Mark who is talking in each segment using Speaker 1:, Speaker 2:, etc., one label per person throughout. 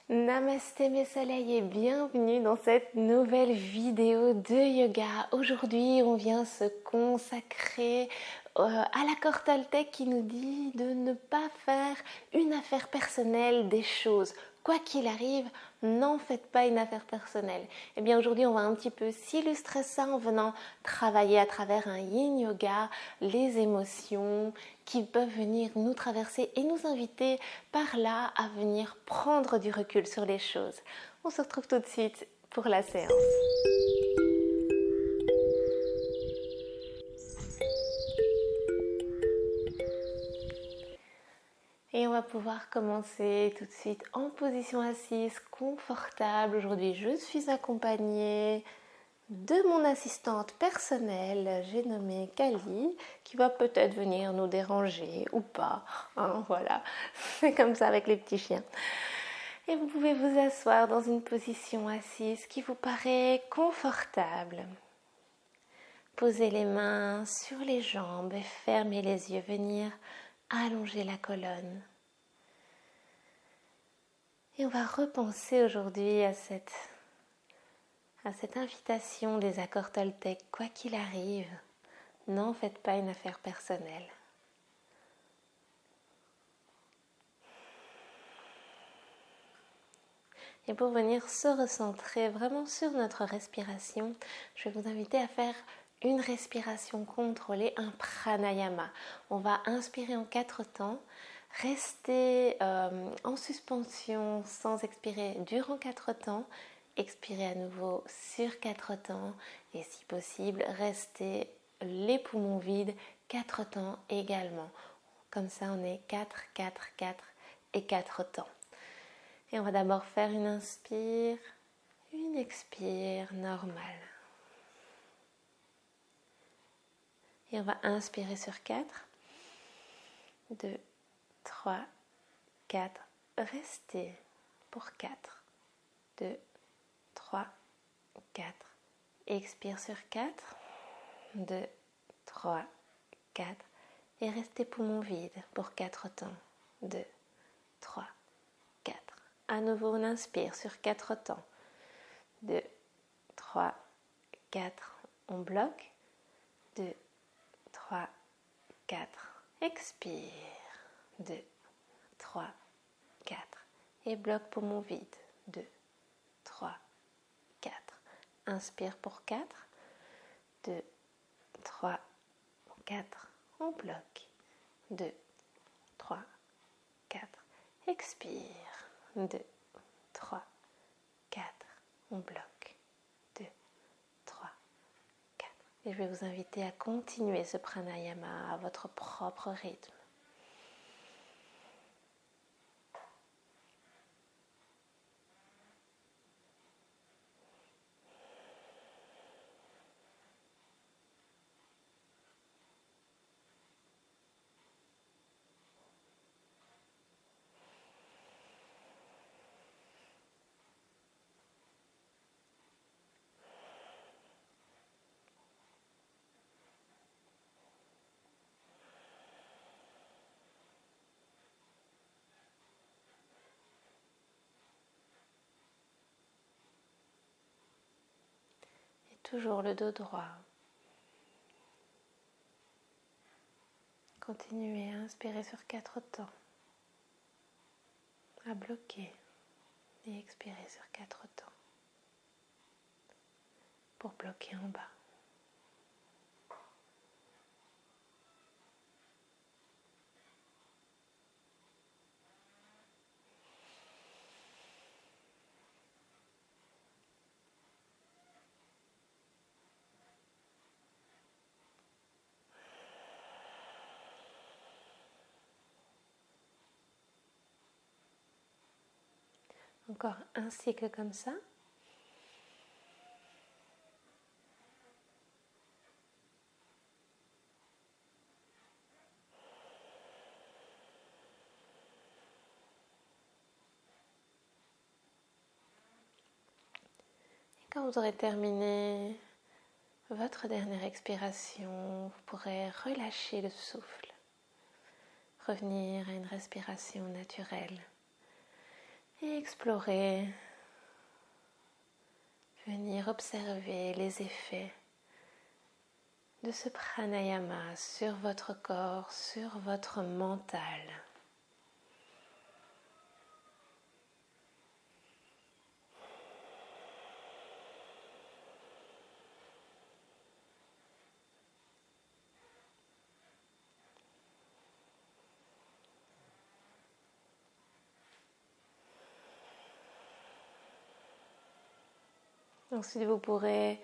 Speaker 1: Namasté mes soleils et bienvenue dans cette nouvelle vidéo de yoga. Aujourd'hui, on vient se consacrer à l'accord Toltec qui nous dit de ne pas faire une affaire personnelle des choses. Quoi qu'il arrive, n'en faites pas une affaire personnelle. Et bien aujourd'hui, on va un petit peu s'illustrer ça en venant travailler à travers un yin yoga, les émotions qui peuvent venir nous traverser et nous inviter par là à venir prendre du recul sur les choses. On se retrouve tout de suite pour la séance. Et on va pouvoir commencer tout de suite en position assise, confortable. Aujourd'hui, je suis accompagnée de mon assistante personnelle, j'ai nommé Kali, qui va peut-être venir nous déranger ou pas. Voilà, c'est comme ça avec les petits chiens. Et vous pouvez vous asseoir dans une position assise qui vous paraît confortable. Posez les mains sur les jambes et fermez les yeux, venir allonger la colonne. Et on va repenser aujourd'hui à cette invitation des accords Toltec. Quoi qu'il arrive, n'en faites pas une affaire personnelle. Et pour venir se recentrer vraiment sur notre respiration, je vais vous inviter à faire une respiration contrôlée, un pranayama. On va inspirer en 4 temps, rester en suspension sans expirer durant 4 temps, expirer à nouveau sur 4 temps et si possible, rester les poumons vides 4 temps également. Comme ça, on est 4, 4, 4 et 4 temps. Et on va d'abord faire une inspire, une expire normale. Et on va inspirer sur 4, 2, 3, 4. Restez pour 4, 2, 3, 4. Expire sur 4, 2, 3, 4. Et restez poumons vides pour 4 temps, 2, 3, 4. À nouveau, on inspire sur 4 temps. 2, 3, 4. On bloque. 2, 3, 4. Expire. 2, 3, 4. Et bloque poumon vide. 2, 3, 4. Inspire pour 4. 2, 3, 4. On bloque. 2, 3, 4. Expire. 2, 3, 4. On bloque. 2, 3, 4. Et je vais vous inviter à continuer ce pranayama à votre propre rythme. Toujours le dos droit. Continuez à inspirer sur 4 temps. À bloquer. Et expirer sur 4 temps. Pour bloquer en bas. Encore un cycle comme ça. Et quand vous aurez terminé votre dernière expiration, vous pourrez relâcher le souffle. Revenir à une respiration naturelle. Et et explorer, venir observer les effets de ce pranayama sur votre corps, sur votre mental. Ensuite, vous pourrez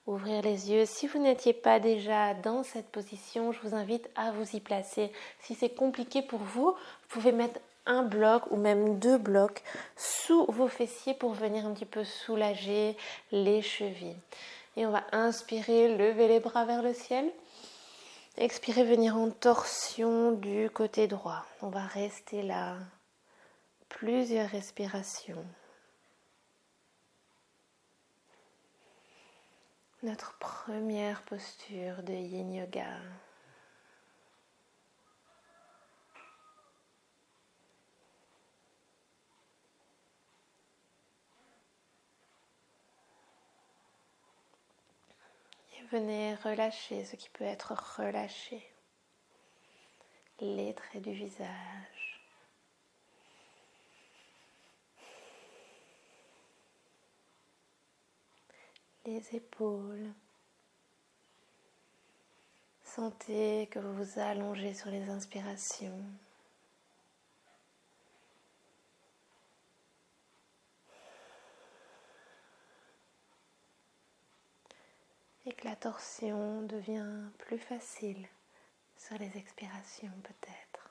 Speaker 1: ouvrir les yeux. Si vous n'étiez pas déjà dans cette position, je vous invite à vous y placer. Si c'est compliqué pour vous, vous pouvez mettre un bloc ou même 2 blocs sous vos fessiers pour venir un petit peu soulager les chevilles. Et on va inspirer, lever les bras vers le ciel. Expirez, venir en torsion du côté droit. On va rester là plusieurs respirations. Notre première posture de Yin Yoga. Et venez relâcher ce qui peut être relâché. Les traits du visage. Les épaules. Sentez que vous vous allongez sur les inspirations. Et que la torsion devient plus facile sur les expirations peut-être.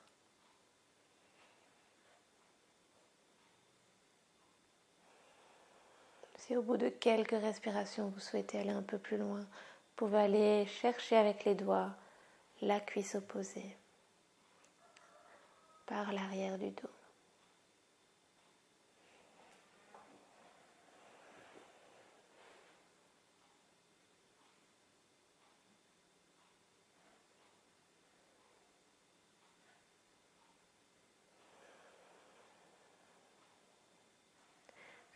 Speaker 1: Si au bout de quelques respirations vous souhaitez aller un peu plus loin, vous pouvez aller chercher avec les doigts la cuisse opposée par l'arrière du dos.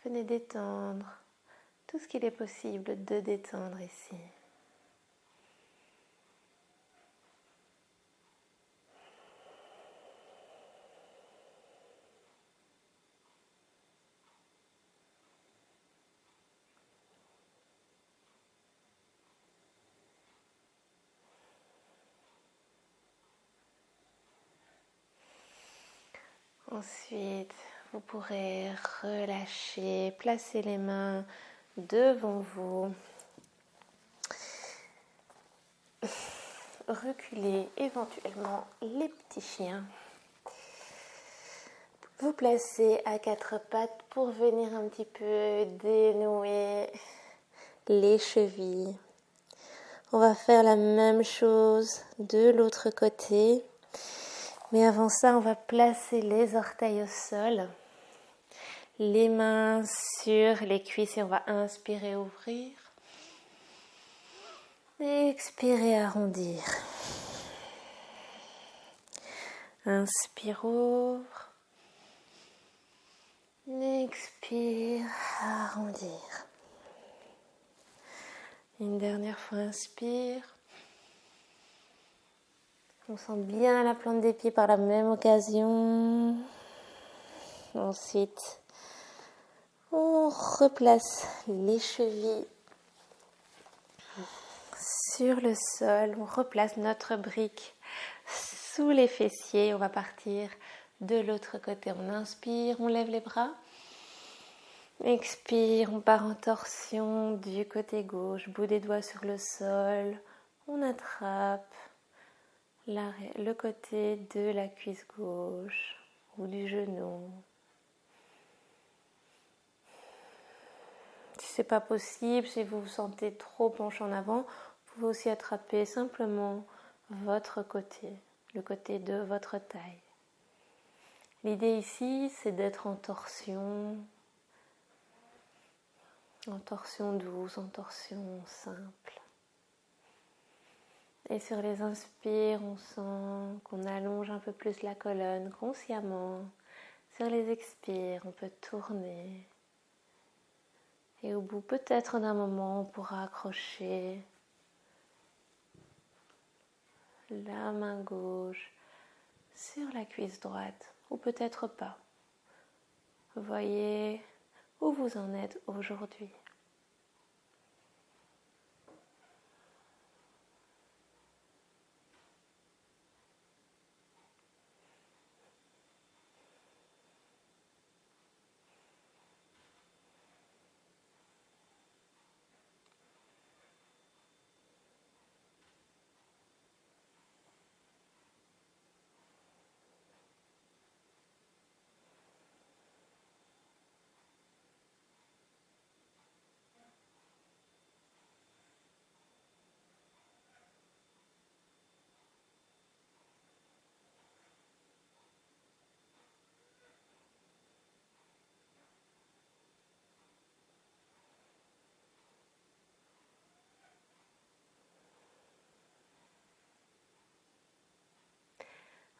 Speaker 1: Venez détendre tout ce qu'il est possible de détendre ici. Ensuite, vous pourrez relâcher, placer les mains devant vous. Reculer éventuellement les petits chiens. Vous placez à 4 pattes pour venir un petit peu dénouer les chevilles. On va faire la même chose de l'autre côté. Mais avant ça, on va placer les orteils au sol. Les mains sur les cuisses et on va inspirer, ouvrir. Expirez, arrondir. Inspire, ouvre. Expire, arrondir. Une dernière fois, inspire. On sent bien la plante des pieds par la même occasion. Ensuite, on replace les chevilles sur le sol. On replace notre brique sous les fessiers. On va partir de l'autre côté. On inspire, on lève les bras. Expire, on part en torsion du côté gauche. Bout des doigts sur le sol. On attrape le côté de la cuisse gauche ou du genou. Si ce n'est pas possible, si vous vous sentez trop penché en avant, vous pouvez aussi attraper simplement votre côté, le côté de votre taille. L'idée ici, c'est d'être en torsion douce, en torsion simple. Et sur les inspires, on sent qu'on allonge un peu plus la colonne consciemment. Sur les expires, on peut tourner. Et au bout peut-être d'un moment, on pourra accrocher la main gauche sur la cuisse droite, ou peut-être pas. Voyez où vous en êtes aujourd'hui.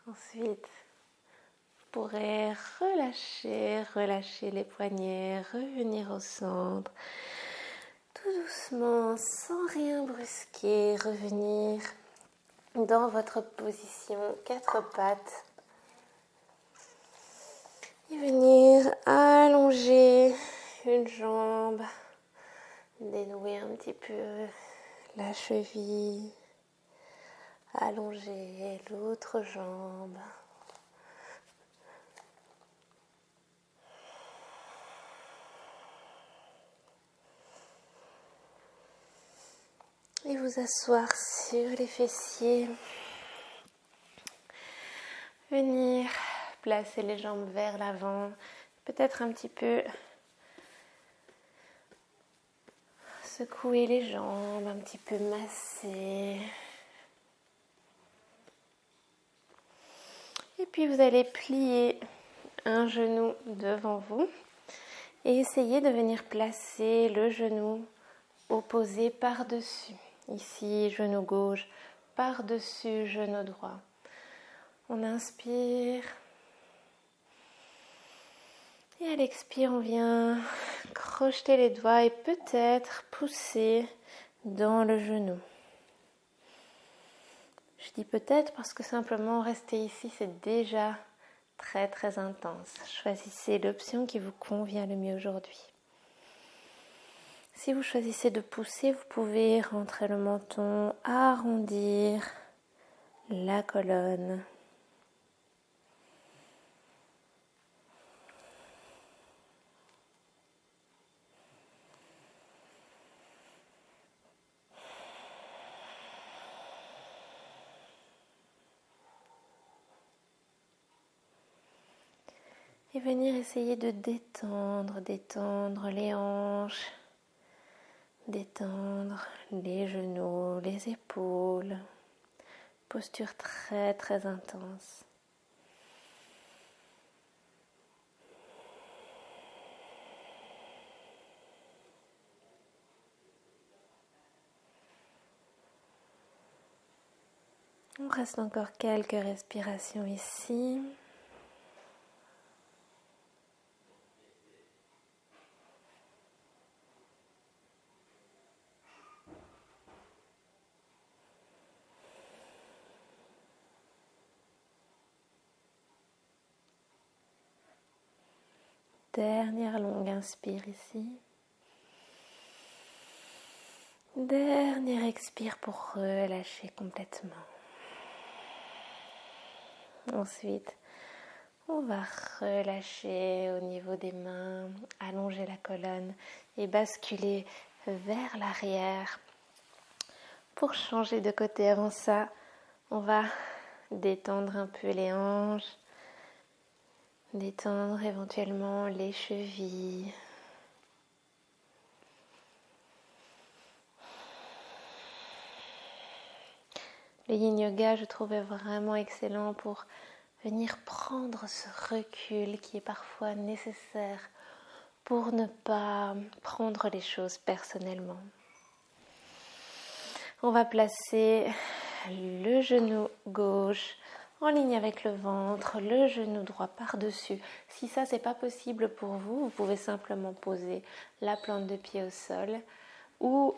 Speaker 1: Ensuite, vous pourrez relâcher les poignets, revenir au centre. Tout doucement, sans rien brusquer, revenir dans votre position 4 pattes. Et venir allonger une jambe, dénouer un petit peu la cheville, allonger l'autre jambe. Et vous asseoir sur les fessiers. Venir placer les jambes vers l'avant, peut-être un petit peu secouer les jambes, un petit peu masser. Et puis vous allez plier un genou devant vous et essayer de venir placer le genou opposé par-dessus. Ici, genou gauche par-dessus genou droit. On inspire. Et à l'expire, on vient crocheter les doigts et peut-être pousser dans le genou. Je dis peut-être parce que simplement rester ici, c'est déjà très très intense. Choisissez l'option qui vous convient le mieux aujourd'hui. Si vous choisissez de pousser, vous pouvez rentrer le menton, arrondir la colonne. Et venir essayer de détendre les hanches, détendre les genoux, les épaules. Posture très très intense. On reste encore quelques respirations ici. Dernière longue inspire ici. Dernière expire pour relâcher complètement. Ensuite, on va relâcher au niveau des mains, allonger la colonne et basculer vers l'arrière. Pour changer de côté avant ça, on va détendre un peu les hanches, détendre éventuellement les chevilles. Le yin yoga, je trouvais vraiment excellent pour venir prendre ce recul qui est parfois nécessaire pour ne pas prendre les choses personnellement. On va placer le genou gauche en ligne avec le ventre, le genou droit par-dessus. Si ça, c'est pas possible pour vous, vous pouvez simplement poser la plante de pied au sol ou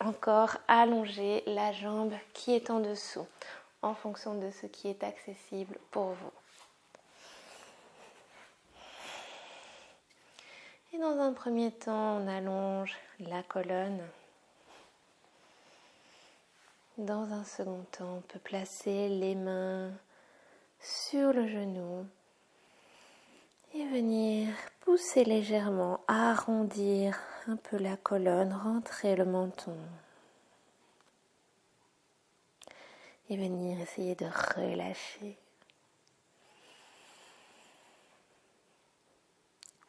Speaker 1: encore allonger la jambe qui est en dessous en fonction de ce qui est accessible pour vous. Et dans un premier temps, on allonge la colonne. Dans un second temps, on peut placer les mains sur le genou et venir pousser légèrement, arrondir un peu la colonne, rentrer le menton et venir essayer de relâcher.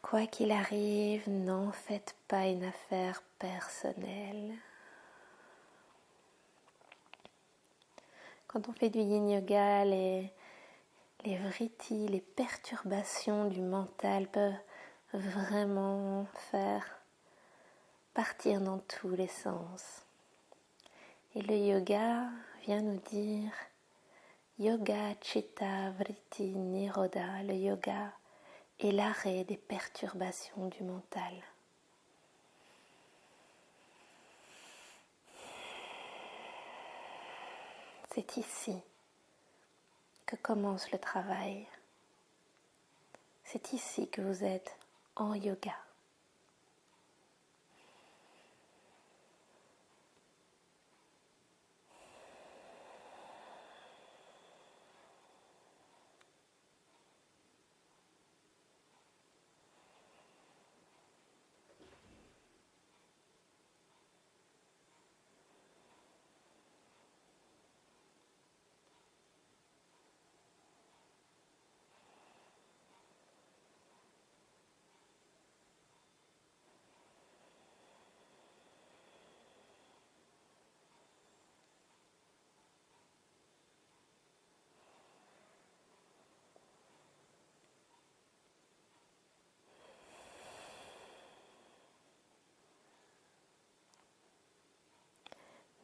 Speaker 1: Quoi qu'il arrive, n'en faites pas une affaire personnelle. Quand on fait du yin yoga, les vrittis, les perturbations du mental peuvent vraiment faire partir dans tous les sens. Et le yoga vient nous dire Yoga Chitta Vritti Nirodha, le yoga est l'arrêt des perturbations du mental. C'est ici que commence le travail. C'est ici que vous êtes en yoga.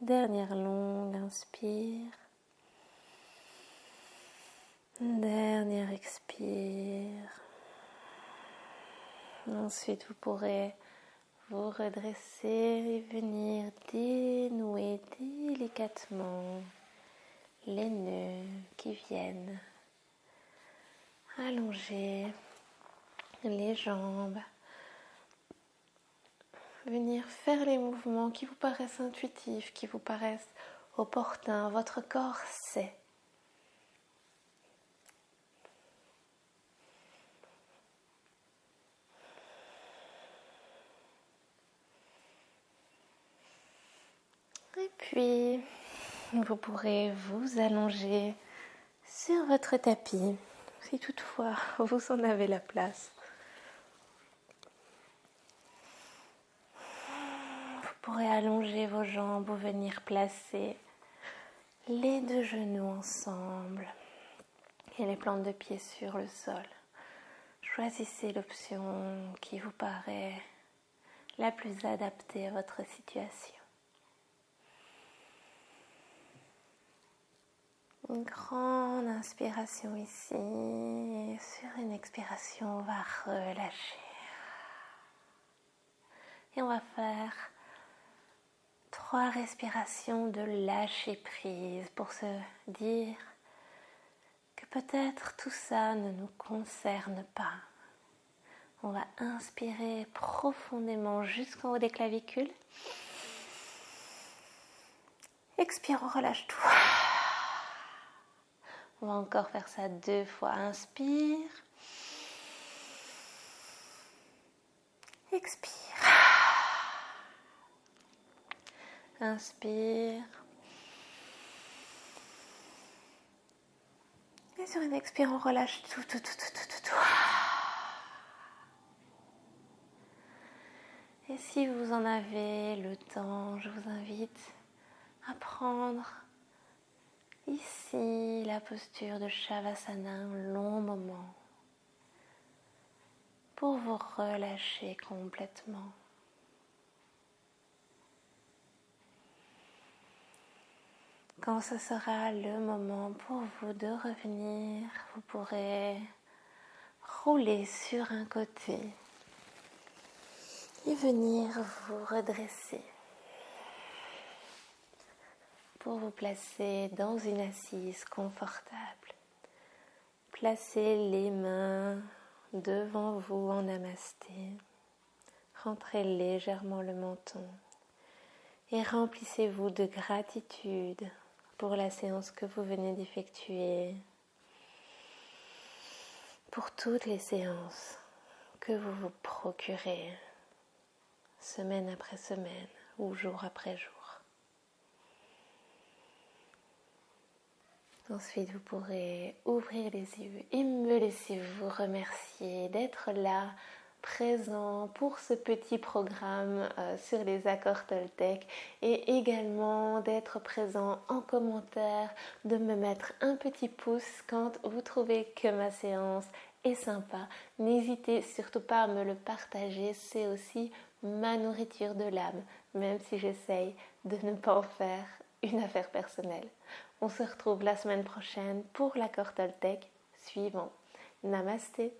Speaker 1: Dernière longue inspire. Dernière expire. Ensuite, vous pourrez vous redresser et venir dénouer délicatement les nœuds qui viennent allonger les jambes. Venir faire les mouvements qui vous paraissent intuitifs, qui vous paraissent opportuns. Votre corps sait. Et puis, vous pourrez vous allonger sur votre tapis, si toutefois vous en avez la place. Vous pourrez allonger vos jambes ou venir placer les deux genoux ensemble et les plantes de pied sur le sol. Choisissez l'option qui vous paraît la plus adaptée à votre situation. Une grande inspiration ici et sur une expiration on va relâcher. Et on va faire 3 respirations de lâcher prise pour se dire que peut-être tout ça ne nous concerne pas. On va inspirer profondément jusqu'en haut des clavicules. Expire, on relâche tout. On va encore faire ça 2 fois. Inspire. Expire. Inspire. Et sur une expire, on relâche tout. Et si vous en avez le temps, je vous invite à prendre ici la posture de Shavasana un long moment pour vous relâcher complètement. Quand ce sera le moment pour vous de revenir, vous pourrez rouler sur un côté et venir vous redresser pour vous placer dans une assise confortable. Placez les mains devant vous en namasté. Rentrez légèrement le menton et remplissez-vous de gratitude pour la séance que vous venez d'effectuer, pour toutes les séances que vous vous procurez semaine après semaine ou jour après jour. Ensuite, vous pourrez ouvrir les yeux et me laisser vous remercier d'être là, présent pour ce petit programme sur les accords Toltec et également d'être présent en commentaire, de me mettre un petit pouce quand vous trouvez que ma séance est sympa. N'hésitez surtout pas à me le partager, c'est aussi ma nourriture de l'âme, même si j'essaye de ne pas en faire une affaire personnelle. On se retrouve la semaine prochaine pour l'accord Toltec suivant. Namasté.